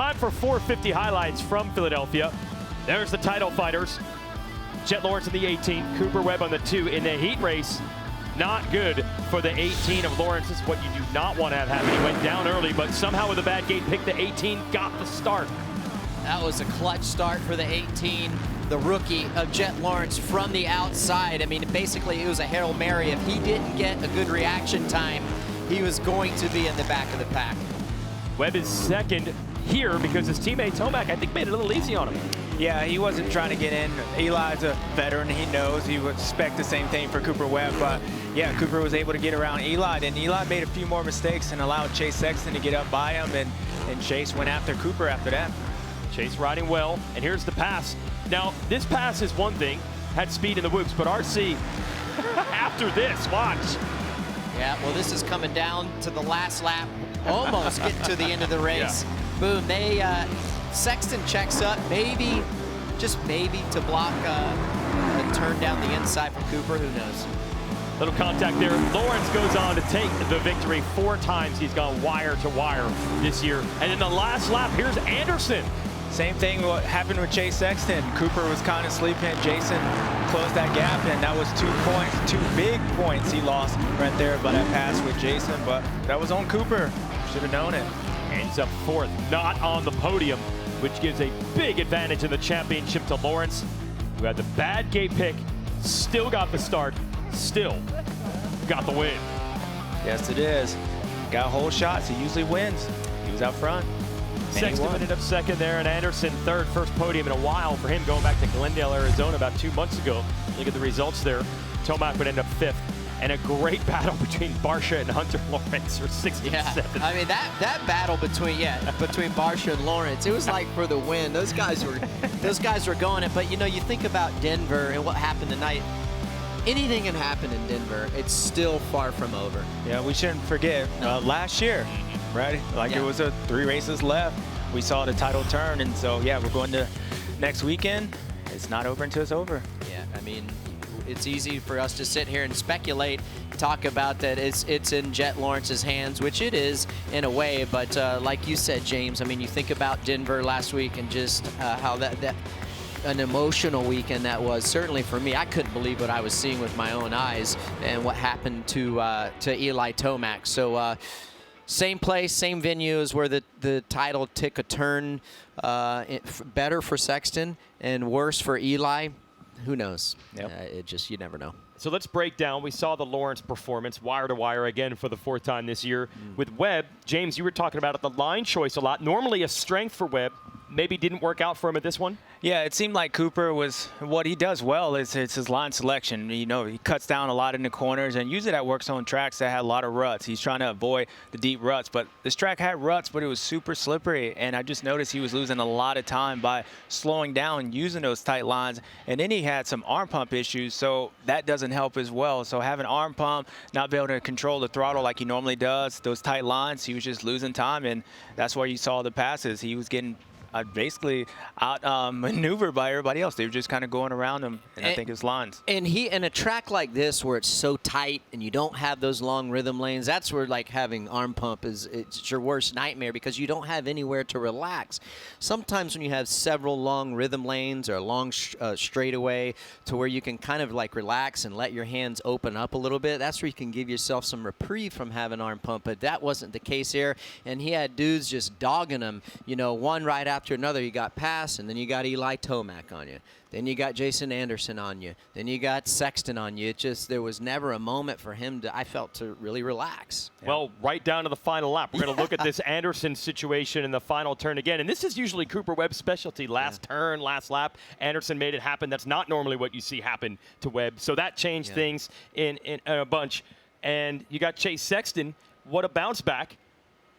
time for 450 highlights from Philadelphia. There's the title fighters. Jett Lawrence in the 18, Cooper Webb on the 2 in the heat race. Not good for the 18 of Lawrence. This is what you do not want to have happen. He went down early, but somehow with a bad gate pick, the 18 got the start. That was a clutch start for the 18, the rookie of Jett Lawrence from the outside. I mean, basically it was a Hail Mary. If he didn't get a good reaction time, he was going to be in the back of the pack. Webb is second here because his teammate Tomac, I think, made it a little easy on him. Yeah, he wasn't trying to get in. Eli's a veteran. He knows. He would expect the same thing for Cooper Webb. But, yeah, Cooper was able to get around Eli. And Eli made a few more mistakes and allowed Chase Sexton to get up by him. And Chase went after Cooper after that. Chase riding well. And here's the pass. Now, this pass is one thing. Had speed in the whoops. But RC, after this, watch. Yeah, well, this is coming down to the last lap. Almost getting to the end of the race. Yeah. Boom. Sexton checks up, maybe, just maybe, to block a turn down the inside from Cooper. Who knows? Little contact there. Lawrence goes on to take the victory. 4 times he's gone wire to wire this year. And in the last lap, here's Anderson. Same thing what happened with Chase Sexton. Cooper was kind of sleeping. Jason closed that gap, and that was 2 points, 2 big points he lost right there by that pass with Jason. But that was on Cooper. Should have known it. Ends up 4th, not on the podium, which gives a big advantage in the championship to Lawrence, who had the bad gate pick, still got the start, still got the win. Yes, it is. Got whole shots. He usually wins. He was out front. Sexton ended up second there, and Anderson third. First podium in a while for him, going back to Glendale, Arizona about 2 months ago. Look at the results there. Tomac would end up 5th. And a great battle between Barsha and Hunter Lawrence for 67. Yeah, I mean that battle between Barsha and Lawrence, it was like for the win. Those guys were going it. But you know, you think about Denver and what happened tonight. Anything can happen in Denver. It's still far from over. Yeah, we shouldn't forget last year, right? Like it was 3 races left. We saw the title turn, and so yeah, we're going to next weekend. It's not over until it's over. Yeah, I mean, it's easy for us to sit here and speculate, talk about that it's in Jett Lawrence's hands, which it is in a way. But like you said, James, I mean, you think about Denver last week and just how that an emotional weekend that was. Certainly for me, I couldn't believe what I was seeing with my own eyes and what happened to Eli Tomac. So same place, same venue is where the title took a turn, better for Sexton and worse for Eli. Who knows? Yep. You never know. So let's break down. We saw the Lawrence performance, wire to wire again for the 4th time this year. With Webb, James, you were talking about it, the line choice a lot. Normally a strength for Webb. Maybe didn't work out for him at this one? Yeah, it seemed like Cooper was, what he does well is it's his line selection. You know, he cuts down a lot in the corners, and usually that works on tracks that had a lot of ruts. He's trying to avoid the deep ruts, but this track had ruts, but it was super slippery, and I just noticed he was losing a lot of time by slowing down, using those tight lines, and then he had some arm pump issues, so that doesn't help as well. So having arm pump, not be able to control the throttle like he normally does, those tight lines, he was just losing time, and that's where you saw the passes. He was getting basically outmaneuvered by everybody else. They were just kind of going around him, and I think his lines. And in a track like this where it's so tight and you don't have those long rhythm lanes, that's where like having arm pump it's your worst nightmare because you don't have anywhere to relax. Sometimes when you have several long rhythm lanes or a long straightaway to where you can kind of like relax and let your hands open up a little bit, that's where you can give yourself some reprieve from having arm pump. But that wasn't the case here, and he had dudes just dogging him, you know, one right after another. You got Pass, and then you got Eli Tomac on you. Then you got Jason Anderson on you. Then you got Sexton on you. It just, there was never a moment for him to, I felt, to really relax. Well, right down to the final lap. We're going to look at this Anderson situation in the final turn again. And this is usually Cooper Webb's specialty. Last turn, last lap. Anderson made it happen. That's not normally what you see happen to Webb. So that changed things in a bunch. And you got Chase Sexton. What a bounce back.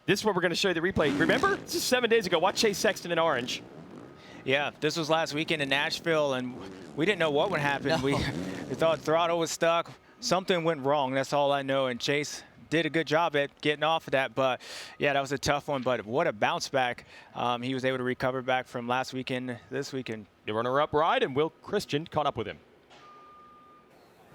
This is where we're going to show you the replay. Remember? This is 7 days ago. Watch Chase Sexton in orange. Yeah, this was last weekend in Nashville, and we didn't know what would happen. No. We thought throttle was stuck. Something went wrong. That's all I know. And Chase did a good job at getting off of that. But, yeah, that was a tough one. But what a bounce back. He was able to recover back from last weekend, this weekend. The runner-up ride, and Will Christian caught up with him.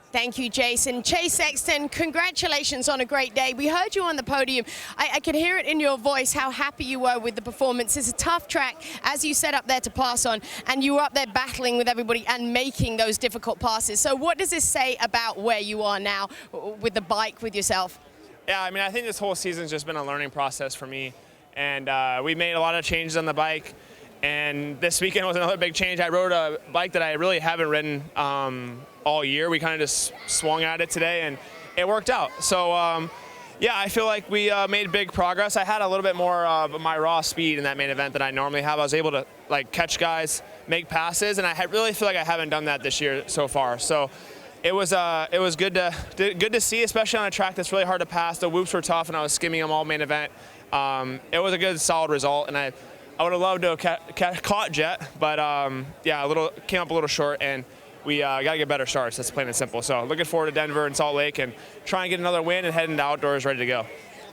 Thank you, Jason. Chase Sexton, congratulations on a great day. We heard you on the podium. I could hear it in your voice how happy you were with the performance. It's a tough track, as you said, up there to pass on, and you were up there battling with everybody and making those difficult passes. So what does this say about where you are now with the bike, with yourself? Yeah, I mean, I think this whole season's just been a learning process for me, and we made a lot of changes on the bike. And this weekend was another big change. I rode a bike that I really haven't ridden all year. We kind of just swung at it today, and it worked out. So, yeah, I feel like we made big progress. I had a little bit more of my raw speed in that main event than I normally have. I was able to catch guys, make passes, and I really feel like I haven't done that this year so far. So it was good to see, especially on a track that's really hard to pass. The whoops were tough, and I was skimming them all main event. It was a good, solid result, and I would have loved to have caught Jett, but yeah, came up a little short, and we got to get better starts. That's plain and simple. So looking forward to Denver and Salt Lake and try and get another win and head into outdoors ready to go.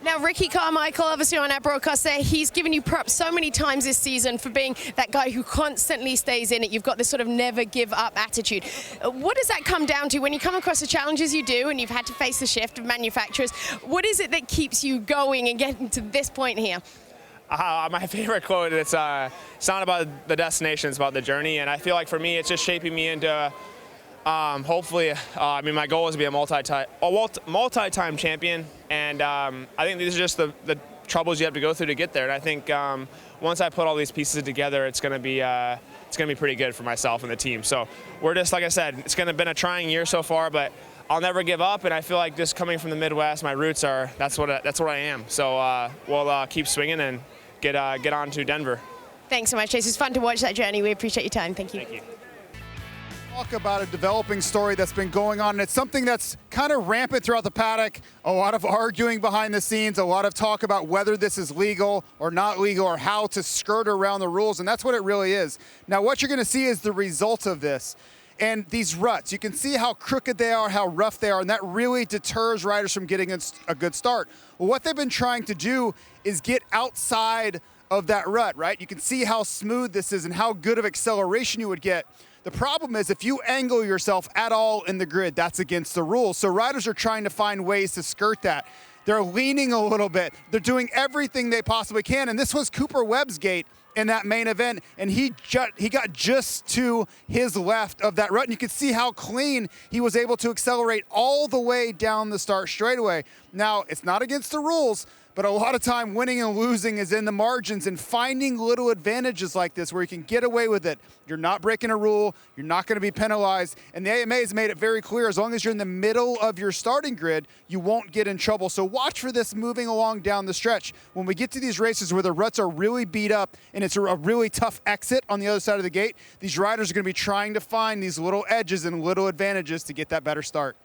Now, Ricky Carmichael, obviously on our broadcast there, he's given you props so many times this season for being that guy who constantly stays in it. You've got this sort of never give up attitude. What does that come down to when you come across the challenges you do and you've had to face the shift of manufacturers? What is it that keeps you going and getting to this point here? My favorite quote, it's not about the destination, it's about the journey. And I feel like for me, it's just shaping me into, hopefully, I mean, my goal is to be a multi-time champion. And I think these are just the troubles you have to go through to get there. And I think once I put all these pieces together, it's going to be pretty good for myself and the team. So we're just, like I said, it's going to have been a trying year so far, but I'll never give up, and I feel like just coming from the Midwest, my roots are, that's what I am. So we'll keep swinging and get on to Denver. Thanks so much, Chase. It's fun to watch that journey. We appreciate your time. Thank you. Thank you. Talk about a developing story that's been going on, and it's something that's kind of rampant throughout the paddock. A lot of arguing behind the scenes, a lot of talk about whether this is legal or not legal or how to skirt around the rules, and that's what it really is. Now, what you're going to see is the result of this. And these ruts, you can see how crooked they are, how rough they are, and that really deters riders from getting a good start. Well, what they've been trying to do is get outside of that rut, right? You can see how smooth this is and how good of acceleration you would get. The problem is if you angle yourself at all in the grid, that's against the rules. So riders are trying to find ways to skirt that. They're leaning a little bit. They're doing everything they possibly can, and this was Cooper Webb's gate in that main event, and he got just to his left of that rut, and you can see how clean he was able to accelerate all the way down the start straightaway. Now, it's not against the rules, but a lot of time winning and losing is in the margins, and finding little advantages like this where you can get away with it. You're not breaking a rule, you're not going to be penalized, and the AMA has made it very clear as long as you're in the middle of your starting grid, you won't get in trouble. So watch for this moving along down the stretch. When we get to these races where the ruts are really beat up and it's a really tough exit on the other side of the gate, these riders are going to be trying to find these little edges and little advantages to get that better start.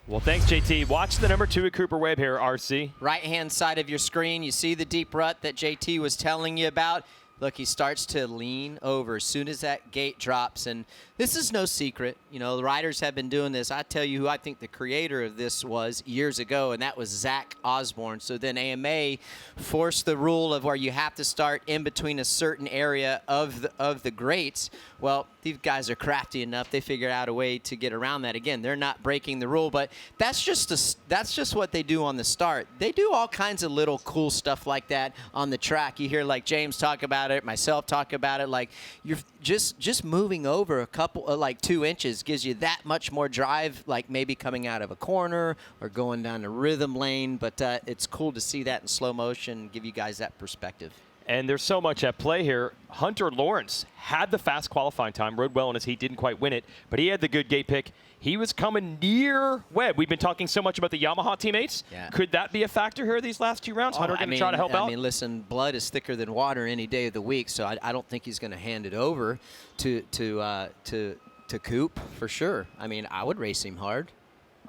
Well, thanks, JT. Watch the number 2 at Cooper Webb here, RC. Right-hand side of your screen, you see the deep rut that JT was telling you about. Look, he starts to lean over as soon as that gate drops, and this is no secret. You know, the riders have been doing this. I tell you who I think the creator of this was years ago, and that was Zach Osborne. So then AMA forced the rule of where you have to start in between a certain area of the grates. Well, these guys are crafty enough. They figured out a way to get around that. Again, they're not breaking the rule, but that's just what they do on the start. They do all kinds of little cool stuff like that on the track. You hear like James talk about it, myself talk about it. Like you're just moving over a couple, like 2 inches gives you that much more drive, like maybe coming out of a corner or going down the rhythm lane. But it's cool to see that in slow motion, give you guys that perspective. And there's so much at play here. Hunter Lawrence had the fast qualifying time, rode well in his heat, didn't quite win it, but he had the good gate pick. He was coming near Webb. We've been talking so much about the Yamaha teammates. Yeah. Could that be a factor here these last 2 rounds? Hunter going to try to help out? I mean, listen, blood is thicker than water any day of the week, so I don't think he's going to hand it over to Coop for sure. I mean, I would race him hard.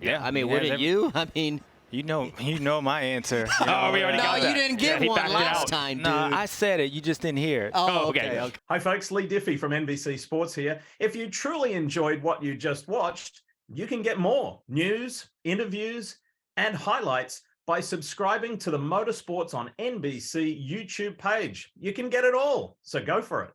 Yeah. I mean, wouldn't you? I mean. You know my answer. You know, oh, we already got that. No, you didn't give one last time, dude. No, I said it. You just didn't hear it. Oh, okay. Hi, folks. Lee Diffie from NBC Sports here. If you truly enjoyed what you just watched, you can get more news, interviews, and highlights by subscribing to the Motorsports on NBC YouTube page. You can get it all, so go for it.